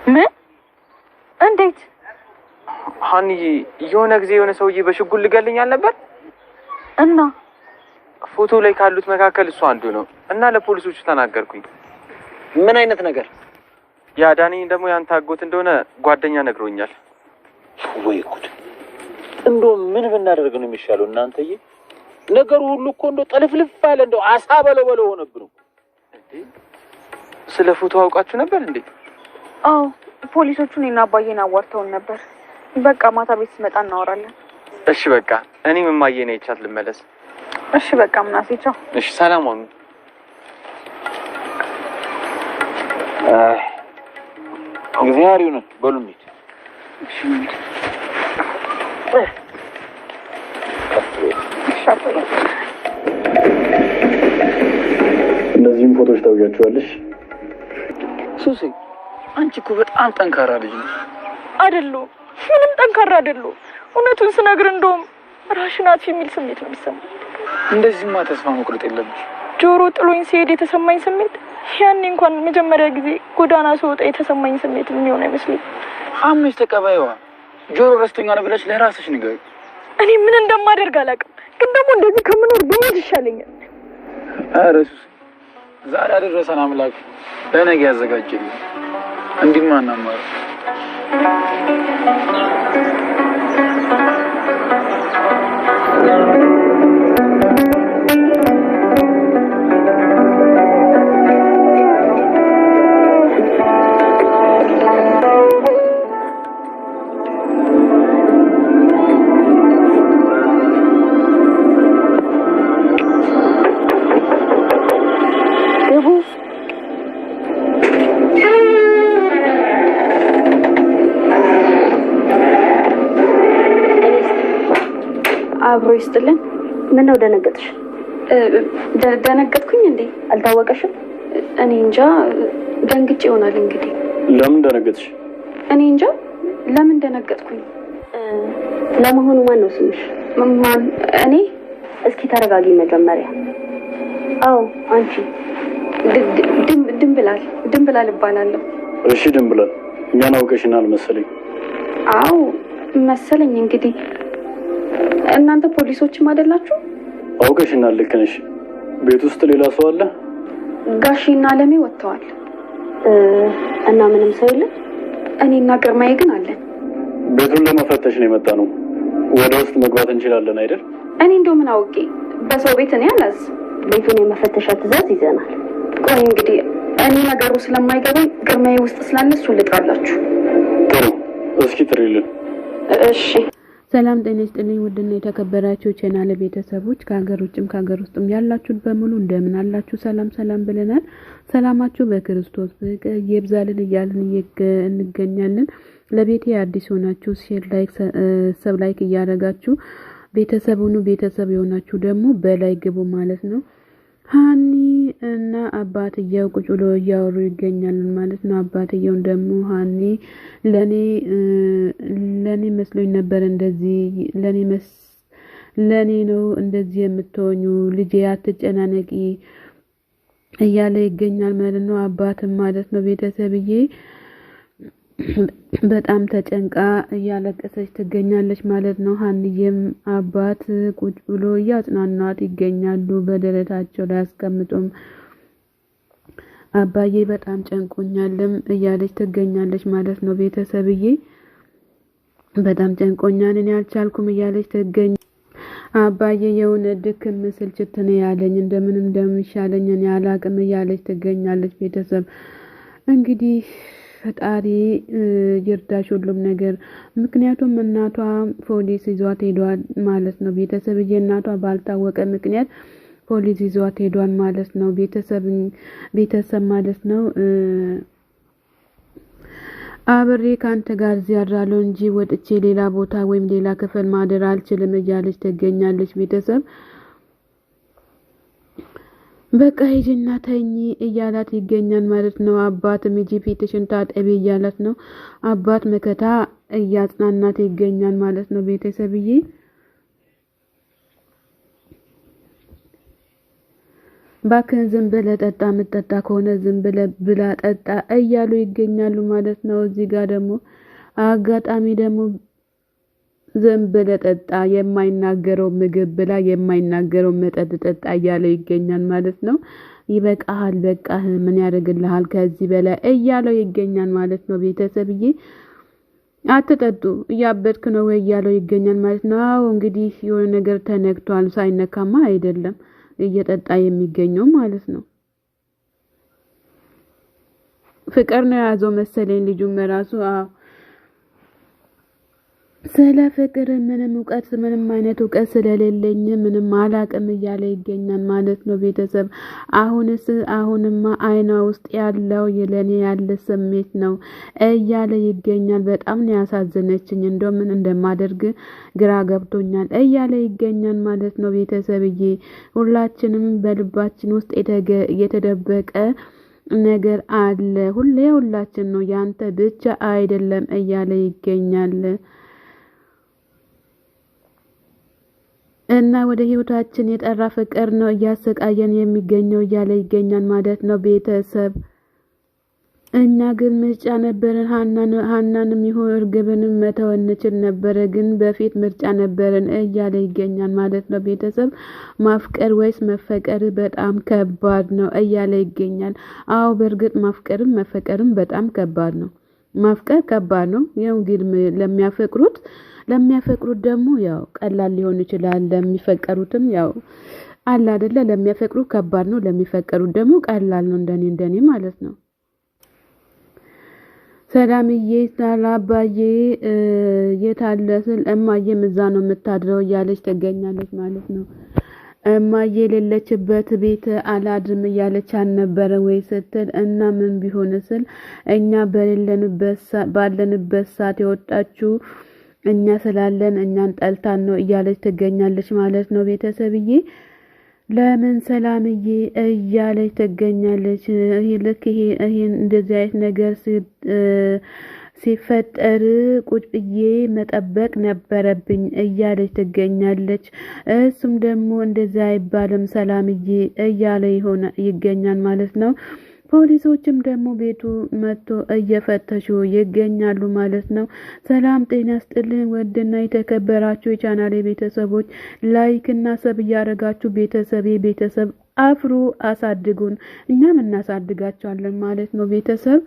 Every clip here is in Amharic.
ምን እንዴት ሃኒ የሆነ ጊዜ የሆነ ሰውዬ በሽጉጥ ልገልኛል ነበር እና ፎቶ ላይ ካሉት መካከል እሱ አንዱ ነው እና ለፖሊሶቹ ተናገርኩኝ። ምን አይነት ነገር? ያ ዳኒ ደግሞ ያንተ አጎት እንደሆነ ጓደኛ ነግሮኛል። ወይ ጉድ! እንደው ምን ብናደርግ ነው የሚሻለው እናንተዬ? ነገሩ ሁሉ እኮ እንደው ጠልፍልፍ አለ፣ እንደው አሳ በለው ሆነብን እንዴ። ስለ ፎቶ አውቃችሁ ነበር እንዴ? አዎ ፖሊሶቹ እኔና አባዬን አዋርተውን ነበር። በቃ ማታ ቤት ስመጣ እናወራለን። እሺ በቃ እኔም እማዬ ነኝ ቻት ልመለስ። እሺ በቃ ምናሴ ቻው። እሺ ሰላም ሁኑ። እግዚአብሔር ይሁን በሉኝ። እሺ እነዚህም ፎቶዎች ታውቂያቸዋለሽ? ሱሲ አንቺ እኮ በጣም ጠንካራ ልጅ ነሽ። አይደለሁም፣ ምንም ጠንካራ አይደለሁም። እውነቱን ስነግር እንደውም ራሽን አጥፊ የሚል ስሜት ነው የሚሰማኝ። እንደዚህማ ተስፋ መቁረጥ የለብሽ። ጆሮ ጥሎኝ ሲሄድ የተሰማኝ ስሜት ያኔ እንኳን መጀመሪያ ጊዜ ጎዳና ስወጣ የተሰማኝ ስሜት የሚሆን አይመስልኝ። አምሽ ተቀባይዋ ጆሮ ረስቶኛል ብለሽ ለራስሽ ንገሪ። እኔ ምን እንደማደርግ አላውቅም፣ ግን ደግሞ እንደዚህ ከምኖር ብሞት ይሻለኛል። ኧረ ሱሲ ዛሬ አደረሰን አምላክ ለነገ ያዘጋጀልኝ። እንዲህማ እናማር አብሮ ይስጥልን። ምን ነው ደነገጥሽ? ደነገጥኩኝ እንዴ? አልታወቀሽም? እኔ እንጃ ደንግጬ ይሆናል እንግዲህ። ለምን ደነገጥሽ? እኔ እንጃ ለምን ደነገጥኩኝ። ለመሆኑ ማን ነው ስምሽ? ማን? እኔ? እስኪ ተረጋጊ መጀመሪያ። አዎ አንቺ። ድንብላል እባላለሁ። እሺ ድንብላል፣ እኛን አውቀሽናል መሰለኝ። አዎ መሰለኝ እንግዲህ። እናንተ ፖሊሶችም አይደላችሁ? አውቀሽናል፣ ልክ ነሽ። ቤት ውስጥ ሌላ ሰው አለ? ጋሼና አለሜ ወጥተዋል። እና ምንም ሰው የለም? እኔና ግርማዬ ግን አለን። ቤቱን ለመፈተሽ ነው የመጣ ነው። ወደ ውስጥ መግባት እንችላለን አይደል? እኔ እንደው ምን አውቄ፣ በሰው ቤት እኔ አላዝ። ቤቱን የመፈተሻ ትዕዛዝ ይዘናል። ቆይ እንግዲህ እኔ ነገሩ ስለማይገባኝ ግርማዬ ውስጥ ስላለ እሱን ልጥራላችሁ። ጥሩ፣ እስኪ ጥሪልን። እሺ። ሰላም ጤና ይስጥልኝ ውድና የተከበራችሁ ቻናል ቤተሰቦች ከሀገር ውጭም ከሀገር ውስጥም ያላችሁት በሙሉ እንደምን አላችሁ? ሰላም ብለናል። ሰላማችሁ በክርስቶስ ፍቅር ይብዛልን እያልን እንገኛለን። ለቤቴ አዲስ ሆናችሁ ሼር፣ ላይክ፣ ሰብስክራይብ እያደረጋችሁ ቤተሰቡኑ ቤተሰብ የሆናችሁ ደግሞ በላይ ግቡ ማለት ነው። ሃኒ እና አባትየው ቁጭ ብሎ እያወሩ ይገኛሉ ማለት ነው። አባትየው ደግሞ ሃኒ ለኔ መስሎኝ ነበር እንደዚህ ለኔ ነው እንደዚህ የምትሆኙ ልጄ አትጨናነቂ እያለ ይገኛል ማለት ነው። አባትም ማለት ነው ቤተሰብዬ በጣም ተጨንቃ እያለቀሰች ትገኛለች ማለት ነው። ሃኒዬም አባት ቁጭ ብሎ እያጽናናት ይገኛሉ በደረታቸው ላይ አስቀምጦም አባዬ በጣም ጨንቆኛልም እያለች ትገኛለች ማለት ነው። ቤተሰብዬ በጣም ጨንቆኛል እኔ አልቻልኩም እያለች ትገኝ አባዬ የሆነ ድክም ስልችት ነው ያለኝ እንደምን እንደሚሻለኝ እኔ አላቅም እያለች ትገኛለች። ቤተሰብ እንግዲህ ፈጣሪ ይርዳሽ ሁሉም ነገር። ምክንያቱም እናቷ ፖሊስ ይዟት ሄዷል ማለት ነው። ቤተሰብዬ እናቷ ባልታወቀ ምክንያት ፖሊስ ይዟት ሄዷል ማለት ነው። ቤተሰብ ማለት ነው አብሬ ካንተ ጋር ዚያራለው እንጂ ወጥቼ ሌላ ቦታ ወይም ሌላ ክፍል ማደር አልችልም እያለች ትገኛለች። ቤተሰብ በቃ ሂጂና ተኚ እያላት ይገኛል ማለት ነው። አባትም ሂጂ ፊትሽን ታጠቢ እያላት ነው። አባት መከታ እያጽናናት ይገኛል ማለት ነው። ቤተሰብዬ ባክን ዝም ብለህ ጠጣ፣ ምጠጣ ከሆነ ዝም ብለህ ብላ ጠጣ እያሉ ይገኛሉ ማለት ነው። እዚህ ጋር ደግሞ አጋጣሚ ደግሞ ዝም ብለህ ጠጣ፣ የማይናገረው ምግብ ብላ፣ የማይናገረው መጠጥ ጠጣ እያለ ይገኛል ማለት ነው። ይበቃሃል፣ በቃህ፣ ምን ያደርግልሃል ከዚህ በላይ እያለው ይገኛል ማለት ነው። ቤተሰብዬ አትጠጡ፣ እያበድክ ነው ወይ እያለው ይገኛል ማለት ነው። አዎ እንግዲህ የሆነ ነገር ተነክቷል፣ ሳይነካማ አይደለም እየጠጣ የሚገኘው ማለት ነው። ፍቅር ነው ያዘው መሰለኝ ልጁም ራሱ። አዎ ስለ ፍቅር ምንም አይነት እውቀት ስለሌለኝ ምንም አላቅም እያለ ይገኛል ማለት ነው። ቤተሰብ አሁንማ አይኗ ውስጥ ያለው የለኔ ያለ ስሜት ነው እያለ ይገኛል። በጣም ነው ያሳዘነችኝ፣ እንደው ምን እንደማደርግ ግራ ገብቶኛል እያለ ይገኛል ማለት ነው። ቤተሰብዬ ሁላችንም በልባችን ውስጥ የተደበቀ ነገር አለ፣ ሁላችን ነው፣ ያንተ ብቻ አይደለም እያለ ይገኛል። እና ወደ ህይወታችን የጠራ ፍቅር ነው እያሰቃየን የሚገኘው እያለ ይገኛል ማለት ነው። ቤተሰብ እኛ ግን ምርጫ ነበረን፣ ሀናንም ይሁን እርግብንም መተው እንችል ነበረ፣ ግን በፊት ምርጫ ነበረን እያለ ይገኛል ማለት ነው። ቤተሰብ ማፍቀር ወይስ መፈቀር በጣም ከባድ ነው እያለ ይገኛል። አዎ በእርግጥ ማፍቀርም መፈቀርም በጣም ከባድ ነው። ማፍቀር ከባድ ነው። ያው እንግዲህ ለሚያፈቅሩት ደግሞ ያው ቀላል ሊሆን ይችላል። ለሚፈቀሩትም ያው አለ አይደለ፣ ለሚያፈቅሩ ከባድ ነው፣ ለሚፈቀሩት ደግሞ ቀላል ነው። እንደኔ ማለት ነው። ሰላምዬ ሳላባዬ የታለ ስል እማዬም እዛ ነው የምታድረው እያለች ትገኛለች ማለት ነው። እማዬ የሌለችበት ቤት አላድርም እያለች አልነበረ ወይ ስትል እና ምን ቢሆን ስል እኛ ባለንበት ሰዓት የወጣችው እኛ ስላለን እኛን ጠልታን ነው እያለች ትገኛለች ማለት ነው። ቤተሰብዬ ለምን ሰላምዬ እያለች ትገኛለች። ይሄ እንደዚህ አይነት ነገር ሲፈጠር ቁጭ ብዬ መጠበቅ ነበረብኝ እያለች ትገኛለች። እሱም ደግሞ እንደዛ አይባልም ሰላምዬ እያለ ይገኛል ማለት ነው። ፖሊሶችም ደግሞ ቤቱ መጥቶ እየፈተሹ ይገኛሉ ማለት ነው። ሰላም ጤና ስጥልን ውድና የተከበራችሁ የቻናሌ ቤተሰቦች ላይክ እና ሰብ እያደረጋችሁ ቤተሰብ አፍሩ፣ አሳድጉን፣ እኛም እናሳድጋቸዋለን ማለት ነው። ቤተሰብ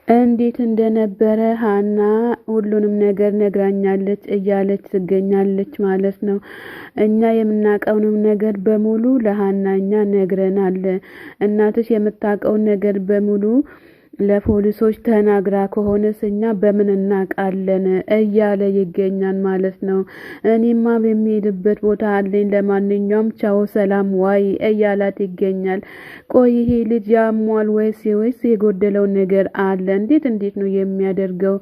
እንዴት እንደነበረ ሀና ሁሉንም ነገር ነግራኛለች እያለች ትገኛለች ማለት ነው። እኛ የምናውቀውንም ነገር በሙሉ ለሀና እኛ ነግረናል። እናትሽ የምታውቀውን ነገር በሙሉ ለፖሊሶች ተናግራ ከሆነስ እኛ በምን እናውቃለን እያለ ይገኛል ማለት ነው። እኔማ በሚሄድበት ቦታ አለኝ፣ ለማንኛውም ቻው ሰላም ዋይ እያላት ይገኛል። ቆይ ይሄ ልጅ ያሟል ወይስ የጎደለው ነገር አለ? እንዴት ነው የሚያደርገው?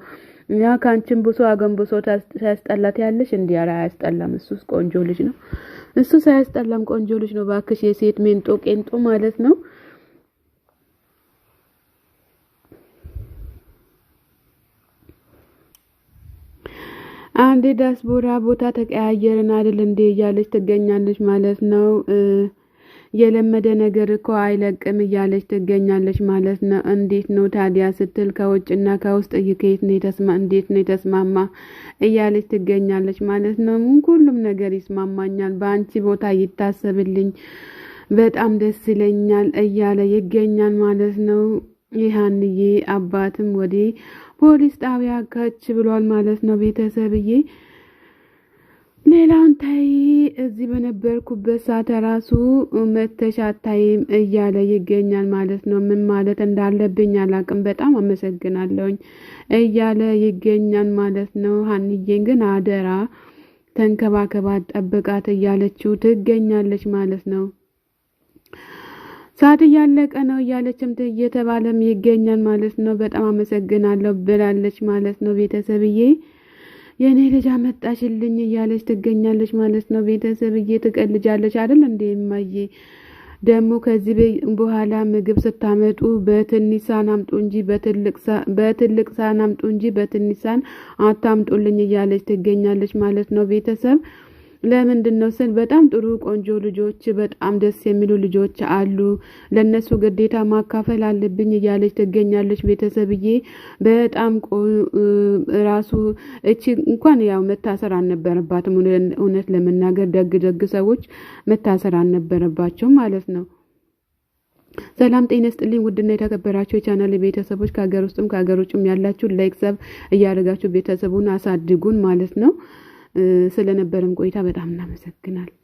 ያ ካንቺን ብሶ አገንብሶ ሳያስጠላት ያለሽ እንዲህ ኧረ አያስጠላም። እሱስ ቆንጆ ልጅ ነው። እሱ ሳያስጠላም ቆንጆ ልጅ ነው። ባክሽ የሴት ቄንጦ ማለት ነው። አንዴ ዳስቦራ ቦታ ተቀያየርን አይደል እንዴ እያለች ትገኛለች ማለት ነው። የለመደ ነገር እኮ አይለቅም እያለች ትገኛለች ማለት ነው። እንዴት ነው ታዲያ ስትል ከውጭና ከውስጥ እንዴት ነው የተስማማ እያለች ትገኛለች ማለት ነው። ሁሉም ነገር ይስማማኛል፣ በአንቺ ቦታ ይታሰብልኝ፣ በጣም ደስ ይለኛል እያለ ይገኛል ማለት ነው። ይሃንዬ አባትም ወደ ፖሊስ ጣቢያ ከች ብሏል ማለት ነው። ቤተሰብዬ ሌላውን ታይ እዚህ በነበርኩበት ሰዓት ራሱ መተሻታይም እያለ ይገኛል ማለት ነው። ምን ማለት እንዳለብኝ አላቅም፣ በጣም አመሰግናለሁኝ እያለ ይገኛል ማለት ነው። ሀንዬን ግን አደራ ተንከባከባት፣ ጠብቃት እያለችው ትገኛለች ማለት ነው። ሰዓት እያለቀ ነው እያለችም እየተባለም ይገኛል ማለት ነው። በጣም አመሰግናለሁ ብላለች ማለት ነው። ቤተሰብዬ የኔ ልጅ አመጣሽልኝ እያለች ትገኛለች ማለት ነው። ቤተሰብዬ ትቀልጃለች አይደል እንዴ እማዬ? ደግሞ ከዚህ በኋላ ምግብ ስታመጡ በትንሽ ሳህን አምጡ እንጂ በትልቅ ሳህን አምጡ እንጂ በትንሽ ሳህን አታምጡልኝ እያለች ትገኛለች ማለት ነው ቤተሰብ። ለምንድነው ስል በጣም ጥሩ ቆንጆ ልጆች በጣም ደስ የሚሉ ልጆች አሉ ለነሱ ግዴታ ማካፈል አለብኝ እያለች ትገኛለች ቤተሰብዬ። በጣም ራሱ እቺ እንኳን ያው መታሰር አልነበረባትም እውነት ለመናገር ደግ ሰዎች መታሰር አልነበረባቸው ማለት ነው። ሰላም ጤና ይስጥልኝ ውድና የተከበራችሁ የቻናሌ ቤተሰቦች ከሀገር ውስጥም ከሀገር ውጭም ያላችሁ ላይክ ሰብ እያደረጋችሁ ቤተሰቡን አሳድጉን ማለት ነው። ስለነበረም ቆይታ በጣም እናመሰግናለን።